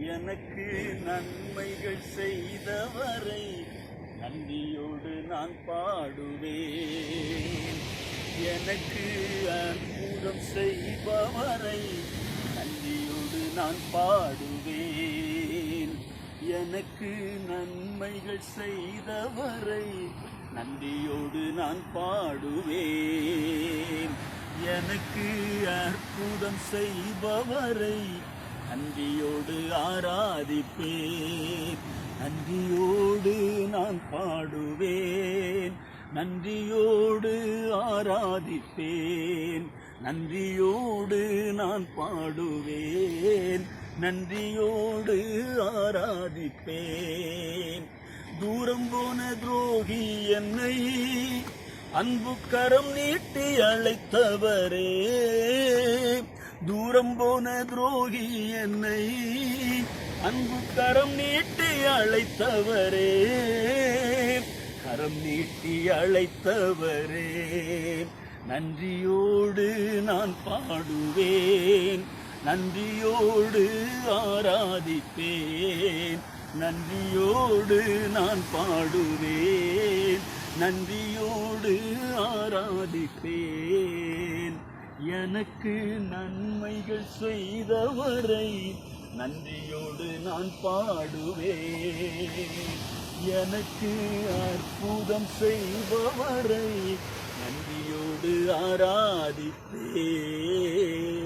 எனக்கு நன்மைகள் செய்தவரை நன்றியோடு நான் பாடுவேன். எனக்கு அற்புதம் செய்பவரை நன்றியோடு நான் பாடுவேன். எனக்கு நன்மைகள் செய்தவரை நன்றியோடு நான் பாடுவேன். எனக்கு அற்புதம் செய்பவரை நன்றியோடு ஆராதிப்பேன். நன்றியோடு நான் பாடுவேன். நன்றியோடு ஆராதிப்பேன். நன்றியோடு நான் பாடுவேன். நன்றியோடு ஆராதிப்பேன். தூரம் போன துரோகி என்னை அன்பு கரம் நீட்டி அழைத்தவரே. தூரம் போன துரோகி என்னை அன்பு கரம் நீட்டி அழைத்தவரே. கரம் நீட்டி அழைத்தவரே. நன்றியோடு நான் பாடுவேன். நன்றியோடு ஆராதிப்பேன். நன்றியோடு நான் பாடுவேன். நன்றியோடு ஆராதிப்பேன். எனக்கு நன்மைகள் செய்தவரை நன்றியோடு நான் பாடுவேன். எனக்கு அற்புதம் செய்பவரை நன்றியோடு ஆராதிப்பேன்.